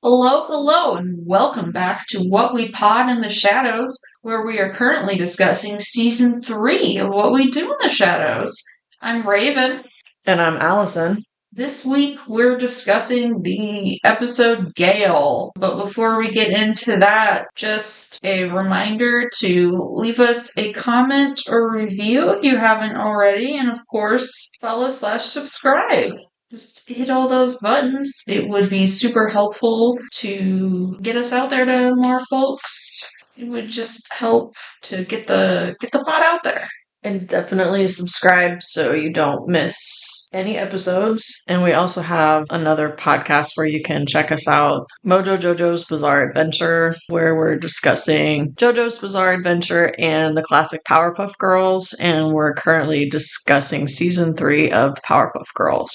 Hello, and welcome back to What We Pod in the Shadows, where we are currently discussing season 3 of What We Do in the Shadows. I'm Raven. And I'm Alison. This week we're discussing the episode Gail. But before we get into that, just a reminder to leave us a comment or review if you haven't already, and of course, follow/subscribe. Just hit all those buttons. It would be super helpful to get us out there to more folks. It would just help to get the pod out there. And definitely subscribe so you don't miss any episodes. And we also have another podcast where you can check us out, Mojo Jojo's Bizarre Adventure, where we're discussing JoJo's Bizarre Adventure and the classic Powerpuff Girls. And we're currently discussing season 3 of Powerpuff Girls.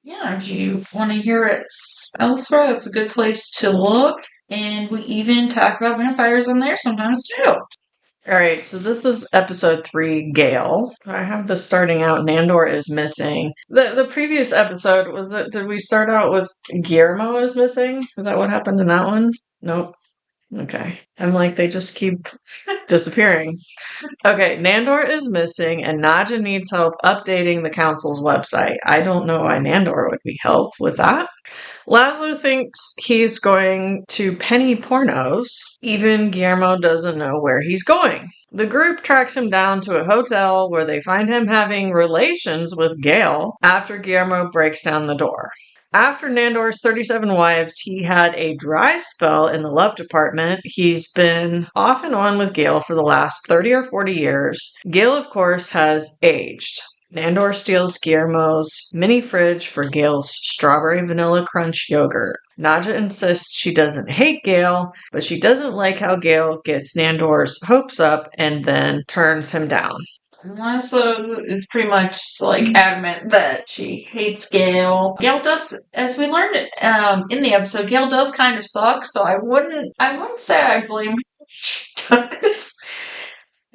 Yeah, if you want to hear it elsewhere, that's a good place to look. And we even talk about vampires on there sometimes too. All right, so this is episode 3, Gail. I have this starting out, Nandor is missing. The previous episode, did we start out with Guillermo is missing? Is that what happened in that one? Nope. Okay. I'm like, they just keep disappearing. Okay, Nandor is missing, and Nadja needs help updating the council's website. I don't know why Nandor would be help with that. Laszlo thinks he's going to Penny Pornos. Even Guillermo doesn't know where he's going. The group tracks him down to a hotel where they find him having relations with Gail after Guillermo breaks down the door. After Nandor's 37 wives, he had a dry spell in the love department. He's been off and on with Gail for the last 30 or 40 years. Gail, of course, has aged. Nandor steals Guillermo's mini fridge for Gail's strawberry vanilla crunch yogurt. Nadja insists she doesn't hate Gail, but she doesn't like how Gail gets Nandor's hopes up and then turns him down. Laszlo is pretty much adamant that she hates Gail. Gail does, as we learned in the episode, Gail does kind of suck, so I wouldn't say I blame her. She does.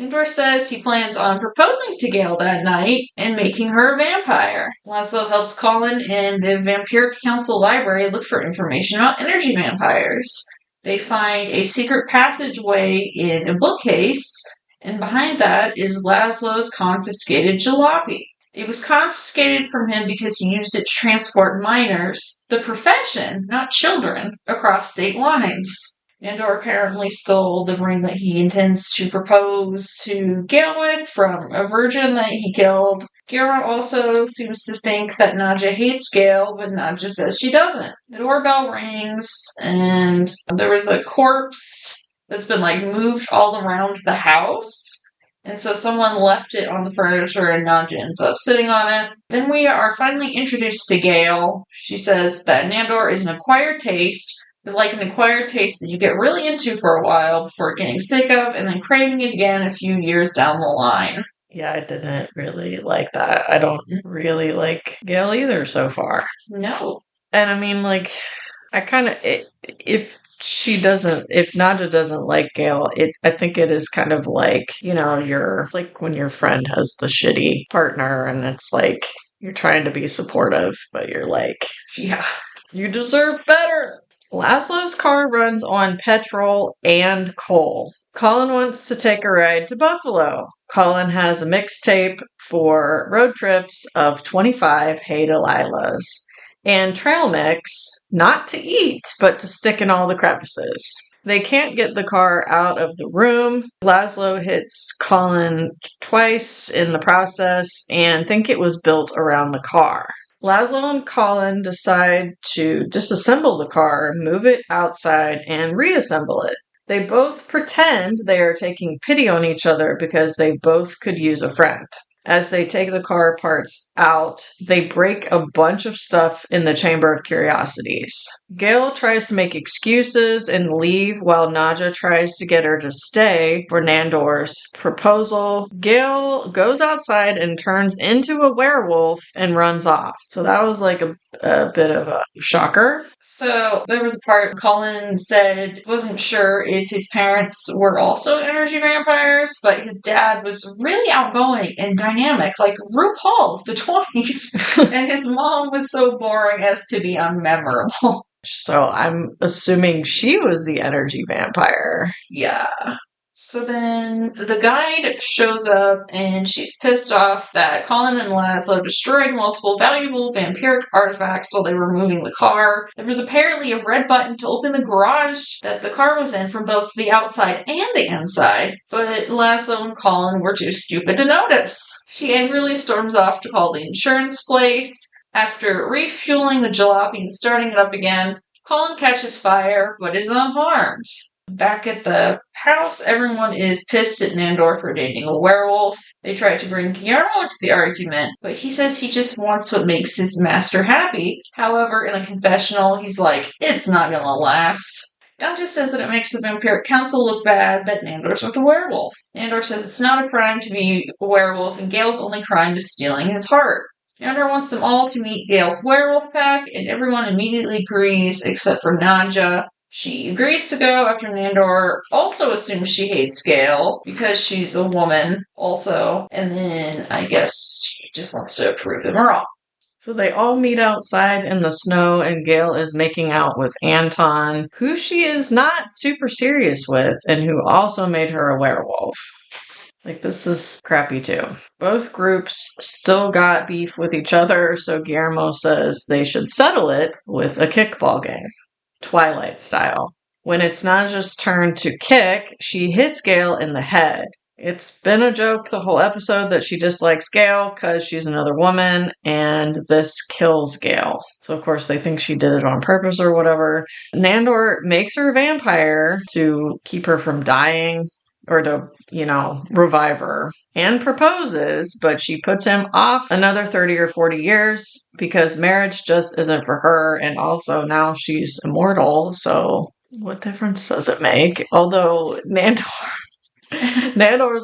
Nandor says he plans on proposing to Gail that night and making her a vampire. Laszlo helps Colin and the Vampiric Council Library look for information about energy vampires. They find a secret passageway in a bookcase, and behind that is Laszlo's confiscated jalopy. It was confiscated from him because he used it to transport minors, the profession, not children, across state lines. Nandor apparently stole the ring that he intends to propose to Gail with from a virgin that he killed. Guillermo also seems to think that Nadja hates Gail, but Nadja says she doesn't. The doorbell rings, and there was a corpse that's been moved all around the house. And so someone left it on the furniture and Nadja ends up sitting on it. Then we are finally introduced to Gail. She says that Nandor is an acquired taste, but like an acquired taste that you get really into for a while before getting sick of and then craving it again a few years down the line. Yeah, I didn't really like that. I don't really like Gail either so far. No. And I mean, if Nadja doesn't like Gail, I think it is kind of it's like when your friend has the shitty partner and it's like, you're trying to be supportive, but you're like, yeah, you deserve better. Laszlo's car runs on petrol and coal. Colin wants to take a ride to Buffalo. Colin has a mixtape for road trips of 25 Hey Delilahs and trail mix, not to eat, but to stick in all the crevices. They can't get the car out of the room. Laszlo hits Colin twice in the process and think it was built around the car. Laszlo and Colin decide to disassemble the car, move it outside, and reassemble it. They both pretend they are taking pity on each other because they both could use a friend. As they take the car parts out, they break a bunch of stuff in the Chamber of Curiosities. Gail tries to make excuses and leave while Nadja tries to get her to stay for Nandor's proposal. Gail goes outside and turns into a werewolf and runs off. So that was a bit of a shocker. So there was a part Colin said wasn't sure if his parents were also energy vampires, but his dad was really outgoing and dynamic, like RuPaul of the 20s, and his mom was so boring as to be unmemorable. So I'm assuming she was the energy vampire. Yeah. So then the guide shows up and she's pissed off that Colin and Laszlo destroyed multiple valuable vampiric artifacts while they were moving the car. There was apparently a red button to open the garage that the car was in from both the outside and the inside, but Laszlo and Colin were too stupid to notice. She angrily storms off to call the insurance place. After refueling the jalopy and starting it up again, Colin catches fire but is unharmed. Back at the house, everyone is pissed at Nandor for dating a werewolf. They try to bring Guillermo into the argument, but he says he just wants what makes his master happy. However, in a confessional, he's like, it's not gonna last. Dante says that it makes the Vampiric Council look bad that Nandor's with a werewolf. Nandor says it's not a crime to be a werewolf, and Gail's only crime is stealing his heart. Nandor wants them all to meet Gail's werewolf pack, and everyone immediately agrees except for Nadja. She agrees to go after Nandor also assumes she hates Gail because she's a woman also, and then I guess she just wants to prove him wrong. So they all meet outside in the snow, and Gail is making out with Anton, who she is not super serious with, and who also made her a werewolf. Like, this is crappy too. Both groups still got beef with each other, so Guillermo says they should settle it with a kickball game. Twilight style. When it's Nadja's turn to kick, she hits Gail in the head. It's been a joke the whole episode that she dislikes Gail because she's another woman, and this kills Gail. So, of course, they think she did it on purpose or whatever. Nandor makes her a vampire to keep her from dying or to, revive her, and proposes, but she puts him off another 30 or 40 years because marriage just isn't for her, and also now she's immortal, so what difference does it make? Although Nandor's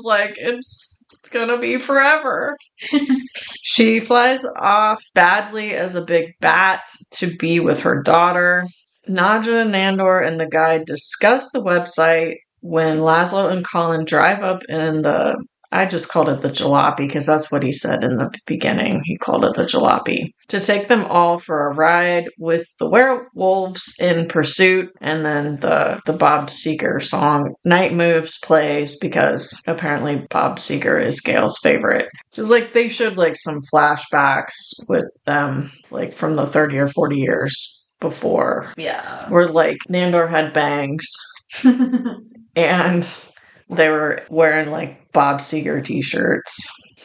like, it's gonna be forever. She flies off badly as a big bat to be with her daughter. Nadja, Nandor, and the guide discuss the website when Laszlo and Colin drive up in I just called it the jalopy because that's what he said in the beginning. He called it the jalopy. To take them all for a ride with the werewolves in pursuit, and then the Bob Seger song Night Moves plays because apparently Bob Seger is Gail's favorite. Just like they showed like some flashbacks with them like from the 30 or 40 years before. Yeah. Where like Nandor had bangs. And they were wearing like Bob Seger t-shirts.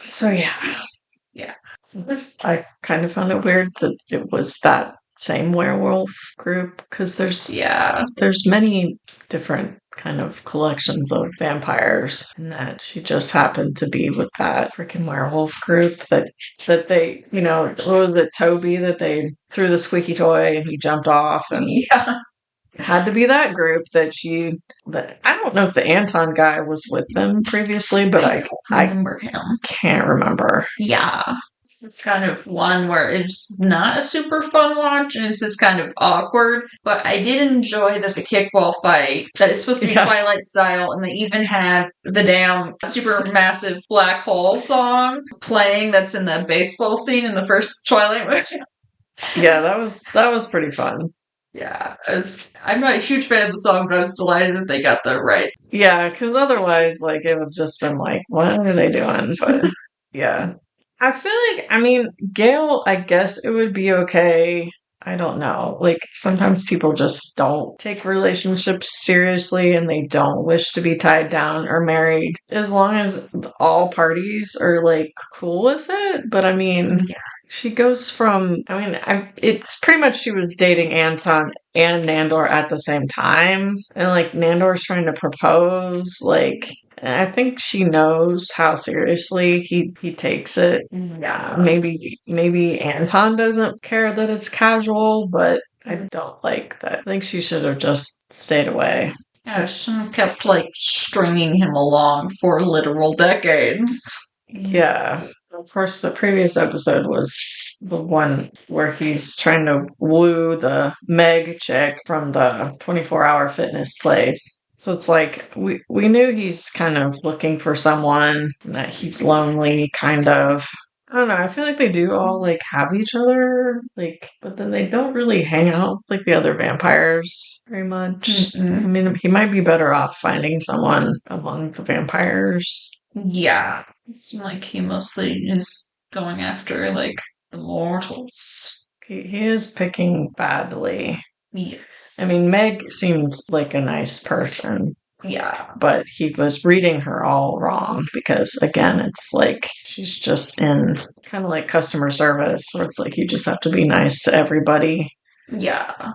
So yeah. So I kind of found it weird that it was that same werewolf group because there's many different kind of collections of vampires, and that she just happened to be with that freaking werewolf group that they, what was it, Toby, that they threw the squeaky toy and he jumped off, and yeah. It had to be that group that I don't know if the Anton guy was with them previously, but I remember him. Can't remember. Yeah. It's kind of one where it's not a super fun watch and it's just kind of awkward, but I did enjoy that the kickball fight, that it's supposed to be Twilight style, and they even had the damn super massive black hole song playing that's in the baseball scene in the first Twilight movie. Yeah, that was pretty fun. Yeah, I'm not a huge fan of the song, but I was delighted that they got that right. Yeah, because otherwise, like, it would just been like, what are they doing? But, yeah. I feel like, Gail, I guess it would be okay. I don't know. Like, sometimes people just don't take relationships seriously and they don't wish to be tied down or married as long as all parties are, like, cool with it. But, she goes from, it's pretty much she was dating Anton and Nandor at the same time. And, like, Nandor's trying to propose. Like, I think she knows how seriously he takes it. Yeah, maybe Anton doesn't care that it's casual, but I don't like that. I think she should have just stayed away. Yeah, she kept, like, stringing him along for literal decades. Yeah. Of course, the previous episode was the one where he's trying to woo the Meg chick from the 24-hour fitness place. So it's like, we knew he's kind of looking for someone, that he's lonely, kind of. I don't know. I feel like they do all like have each other, like, but then they don't really hang out with like the other vampires very much. Mm-mm. I mean, he might be better off finding someone among the vampires. Yeah. It seemed like he mostly is going after like the mortals. He is picking badly. Yes. I mean, Meg seemed like a nice person, yeah. but he was reading her all wrong because, again, it's like she's just in kind of like customer service where it's like you just have to be nice to everybody. Yeah.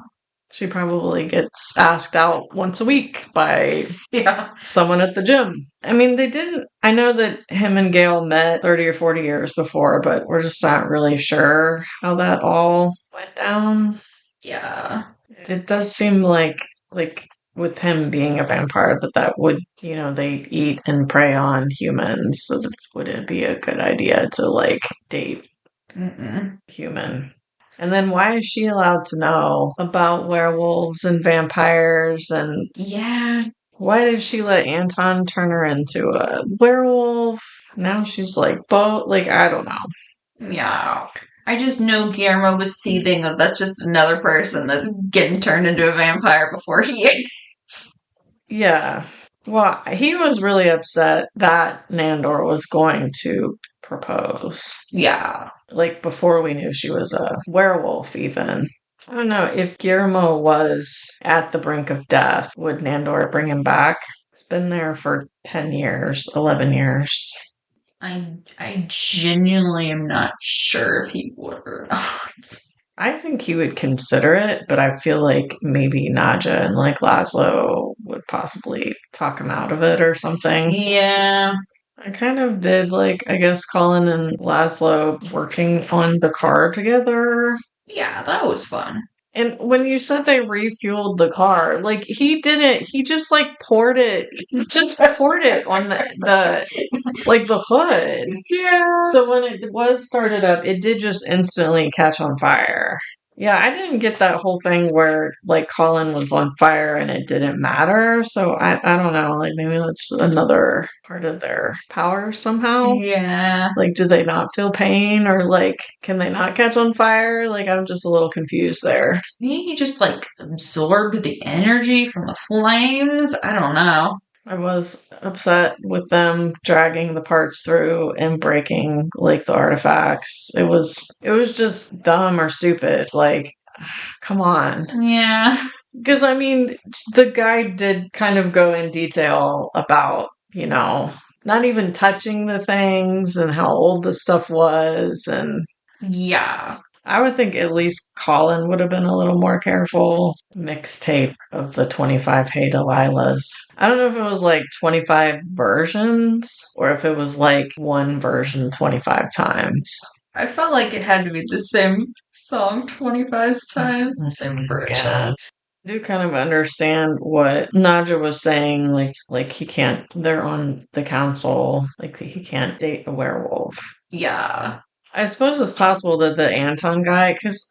She probably gets asked out once a week by someone at the gym. I mean, they didn't. I know that him and Gail met 30 or 40 years before, but we're just not really sure how that all went down. Yeah. It does seem like with him being a vampire that would, they eat and prey on humans. So would it be a good idea to like date human? And then why is she allowed to know about werewolves and vampires? And yeah, why did she let Anton turn her into a werewolf? Now she's like, I don't know. Yeah. I just know Guillermo was seething that that's just another person that's getting turned into a vampire before he is. Yeah. Well, he was really upset that Nandor was going to propose. Yeah. Like before we knew she was a werewolf, even. I don't know, if Guillermo was at the brink of death, would Nandor bring him back? He's been there for 10 years, 11 years. I genuinely am not sure if he would or not. I think he would consider it, but I feel like maybe Naja and like Laszlo would possibly talk him out of it or something. Yeah. I kind of did like, I guess, Colin and Laszlo working on the car together. Yeah, that was fun. And when you said they refueled the car, like he didn't, he just like poured it on the hood. Yeah. So when it was started up, it did just instantly catch on fire. Yeah, I didn't get that whole thing where like Colin was on fire and it didn't matter. So I don't know, like maybe that's another part of their power somehow. Yeah. Like, do they not feel pain or like can they not catch on fire? Like I'm just a little confused there. Maybe he just like absorbed the energy from the flames. I don't know. I was upset with them dragging the parts through and breaking like the artifacts. It was just dumb or stupid. Like, come on. Yeah. Because I mean, the guy did kind of go in detail about, not even touching the things and how old the stuff was. And yeah. I would think at least Colin would have been a little more careful. Mixtape of the 25 Hey Delilahs. I don't know if it was like 25 versions or if it was like one version 25 times. I felt like it had to be the same song 25 times, the same version. Yeah. I do kind of understand what Naja was saying, like he can't, they're on the council, like he can't date a werewolf. Yeah. I suppose it's possible that the Anton guy, because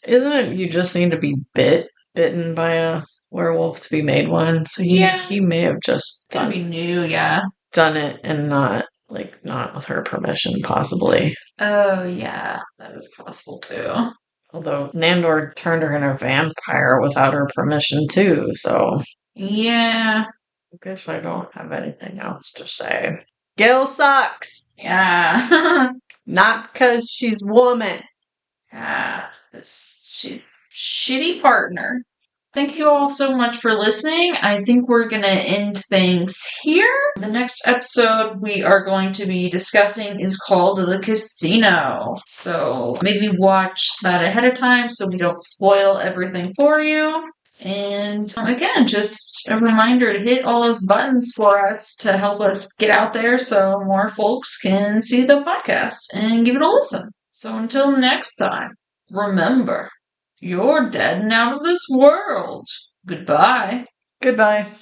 isn't it you just need to be bitten by a werewolf to be made one? So he may have just Could be new, yeah. done it and not with her permission, possibly. Oh, yeah. That is possible too. Although Nandor turned her into a vampire without her permission too, so. Yeah. I guess I don't have anything else to say. Gail sucks! Yeah. Not because she's woman. Yeah. She's shitty partner. Thank you all so much for listening. I think we're going to end things here. The next episode we are going to be discussing is called The Casino. So maybe watch that ahead of time so we don't spoil everything for you. And again, just a reminder to hit all those buttons for us to help us get out there so more folks can see the podcast and give it a listen. So until next time, remember, you're dead and out of this world. Goodbye. Goodbye.